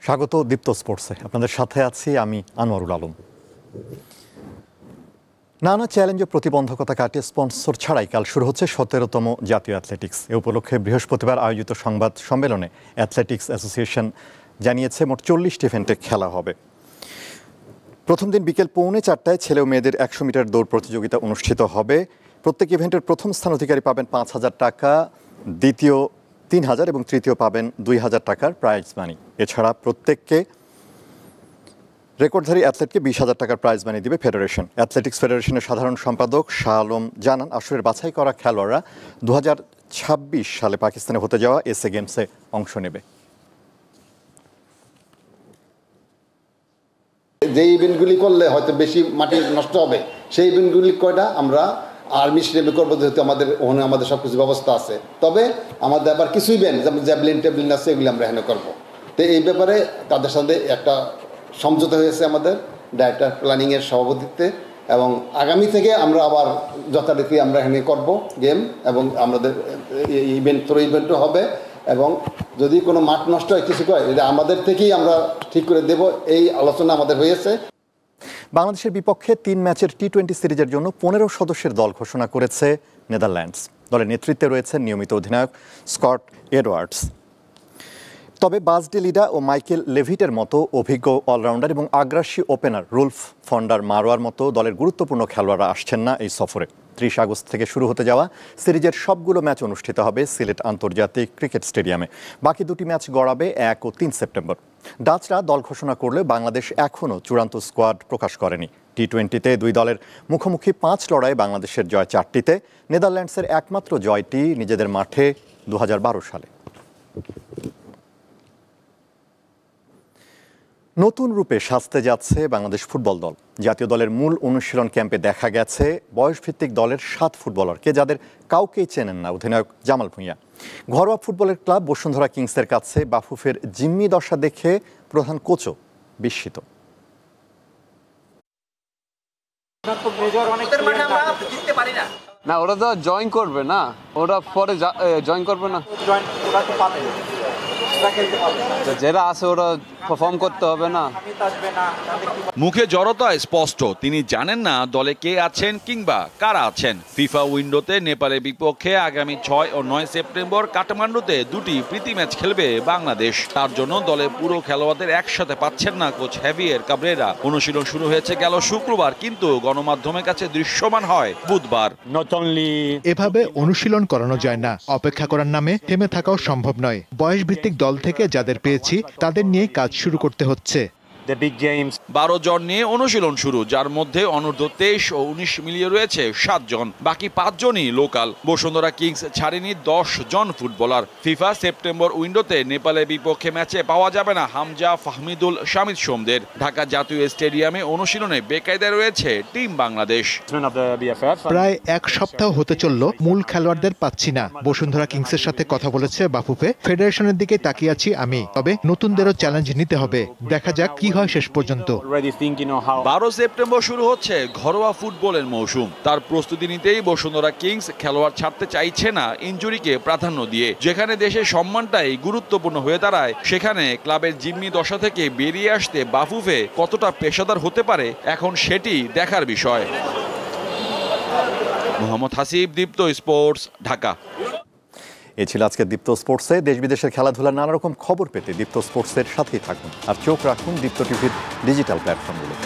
স্বাগত দীপ্ত স্পোর্টসে। আপনাদের সাথে আছি আমি আনোয়ারুল আলম। নানা চ্যালেঞ্জ ও প্রতিবন্ধকতা কাটিয়ে স্পন্সর ছাড়াই কাল শুরু হচ্ছে 17তম জাতীয় অ্যাথলেটিক্স। এ উপলক্ষে বৃহস্পতিবার আয়োজিত সংবাদ সম্মেলনে অ্যাথলেটিক্স অ্যাসোসিয়েশন জানিয়েছে মোট 40টি ইভেন্টে খেলা হবে। প্রথম দিন বিকেল 3:45টায় ছেলে ও মেয়েদের 100 মিটার দৌড় প্রতিযোগিতা অনুষ্ঠিত হবে। প্রত্যেক ইভেন্টের প্রথম স্থান অধিকারী পাবেন 5,000 টাকা, দ্বিতীয় 3,000 এবং তৃতীয় পাবেন 2,000 টাকার প্রাইজ মানি। এছাড়া প্রত্যেককে রেকর্ডধারী অ্যাথলেটকে 20,000 টাকার প্রাইজ মানি দিবে ফেডারেশন। অ্যাথলেটিক্স ফেডারেশনের সাধারণ সম্পাদক শাহ আলম জানান, আসরের বাছাই করা খেলোয়াড়রা 2026 সালে পাকিস্তানে হতে যাওয়া এসএ গেমসে অংশ নেবে। যে ইভেন্টগুলি করলে হয়তো বেশি মাটি নষ্ট হবে, সেই ইভেন্টগুলি কয়টা আমরা আর্মি স্টেডিয়ামে করবো, যেহেতু আমাদের সব কিছু ব্যবস্থা আছে। তবে আমাদের আবার কিছু ইভেন্ট যেমন জ্যাভলিন টেভলিন আছে, এগুলি আমরা এখানে করবো। তো এই ব্যাপারে তাদের সাথে একটা সমঝোতা হয়েছে আমাদের ডাইরেক্টর প্ল্যানিংয়ের সভাপতিত্বে, এবং আগামী থেকে আমরা আবার যথারীতি আমরা এখানে করবো গেম, এবং আমাদের ইভেন্ট থ্রো ইভেন্টও হবে। এবং যদি কোনো মাঠ নষ্ট হয় কিছু হয়, এটা আমাদের থেকেই আমরা ঠিক করে দেব, এই আলোচনা আমাদের হয়েছে। বাংলাদেশের বিপক্ষে 3 ম্যাচের টি-20 সিরিজের জন্য 15 সদস্যের দল ঘোষণা করেছে নেদারল্যান্ডস। দলের নেতৃত্বে রয়েছেন নিয়মিত অধিনায়ক স্কট এডওয়ার্ডস। তবে বাজ ডে লিডা ও মাইকেল লেভিটের মতো অভিজ্ঞ অলরাউন্ডার এবং আগ্রাসী ওপেনার রুলফ ফন্ডার মারোয়ার মতো দলের গুরুত্বপূর্ণ খেলোয়াড়রা আসছেন না এই সফরে। 30 আগস্ট থেকে শুরু হতে যাওয়া সিরিজের সবগুলো ম্যাচ অনুষ্ঠিত হবে সিলেট আন্তর্জাতিক ক্রিকেট স্টেডিয়ামে। বাকি 2টি ম্যাচ গড়াবে 1 ও 3 সেপ্টেম্বর। ডাচরা দল ঘোষণা করলে বাংলাদেশ এখনও চূড়ান্ত স্কোয়াড প্রকাশ করেনি। টি-20তে 2 দলের মুখোমুখি 5 লড়াইয়ে বাংলাদেশের জয় 4টিতে, নেদারল্যান্ডসের একমাত্র জয়টি নিজেদের মাঠে 2012 সালে। নতুন রূপে সাজতে যাচ্ছে বাংলাদেশ ফুটবল দল। জাতীয় দলের মূল অনুশীলন ক্যাম্পে দেখা গেছে বয়সভিত্তিক দলের 7 ফুটবলারকে, যাদের কাউকেই চেনেন না অধিনায়ক জামাল ভুঁইয়া। ঘরোয়া ফুটবলের ক্লাব বসুন্ধরা কিংসের কাছে বাফুফের জিম্মি দশা দেখে প্রধান কোচও বিস্মিত। না, ওরা তো জয়েন করবে না, ওরা পরে জয়েন করবে না, যারা আছে ওরা পারফর্ম করতে হবে না। মুখে জড়তায় স্পষ্ট, তিনি জানেন না দলে কে আছেন কিংবা কারা আছেন। ফিফা উইন্ডোতে নেপালের বিপক্ষে আগামী 6 ও 9 সেপ্টেম্বর কাঠমান্ডুতে 2টি প্রীতি ম্যাচ খেলবে বাংলাদেশ। তার জন্য দলে পুরো খেলোয়াড়দের একসাথে পাচ্ছেন না কোচ হেভিয়ের কাবরেরা। অনুশীলন শুরু হয়েছে গেল শুক্রবার, কিন্তু গণমাধ্যমের কাছে দৃশ্যমান হয় বুধবার। এভাবে অনুশীলন করানো যায় না, অপেক্ষা করার নামে থেমে থাকাও সম্ভব নয়। বয়সভিত্তিক দল থেকে যাদের পেয়েছি তাদের নিয়ে কাজ শুরু করতে হচ্ছে। 12 জন নিয়ে অনুশীলন শুরু, যার মধ্যে অনূর্ধ্ব 23 ও 19 মিলিয়ে রয়েছে 7 জন, বাকি 5 জনই লোকাল। বসুন্ধরা কিংস ছাড়েনি 10 জন ফুটবলার। ফিফা সেপ্টেম্বর উইন্ডোতে নেপালের বিপক্ষে ম্যাচে পাওয়া যাবে না হামজা, ফাহমিদুল, শামিদ সোমদের। ঢাকা জাতীয় স্টেডিয়ামে অনুশীলনে বেকায়দায় রয়েছে টিম বাংলাদেশ। প্রায় 1 সপ্তাহ হতে চলল মূল খেলোয়াড়দের পাচ্ছি না। বসুন্ধরা কিংসের সাথে কথা বলেছে বাফুফে, ফেডারেশনের দিকে তাকিয়ে আছি আমি। তবে নতুনদেরও চ্যালেঞ্জ নিতে হবে, দেখা যাক কি হয় শেষ পর্যন্ত। 12 সেপ্টেম্বর শুরু হচ্ছে ঘরোয়া ফুটবলের মৌসুম। তার প্রস্তুতি নিতেই বসুন্ধরা কিংস খেলোয়াড় ছাড়তে চাইছে না ইনজুরিকে প্রাধান্য দিয়ে। যেখানে দেশের সম্মানটাই গুরুত্বপূর্ণ হয়ে দাঁড়ায়, সেখানে ক্লাবের জিম্মি দশা থেকে বেরিয়ে আসতে বাফুফে কতটা পেশাদার হতে পারে, এখন সেটি দেখার বিষয়। মোহাম্মদ হাসিব, দীপ্ত স্পোর্টস, ঢাকা। এ ছিল আজকে দীপ্ত স্পোর্টসে। দেশ বিদেশের খেলাধুলার নানা রকম খবর পেতে দীপ্ত স্পোর্টসের সাথেই থাকুন, আর চোখ রাখুন দীপ্ত টিভির ডিজিটাল প্ল্যাটফর্মগুলোতে।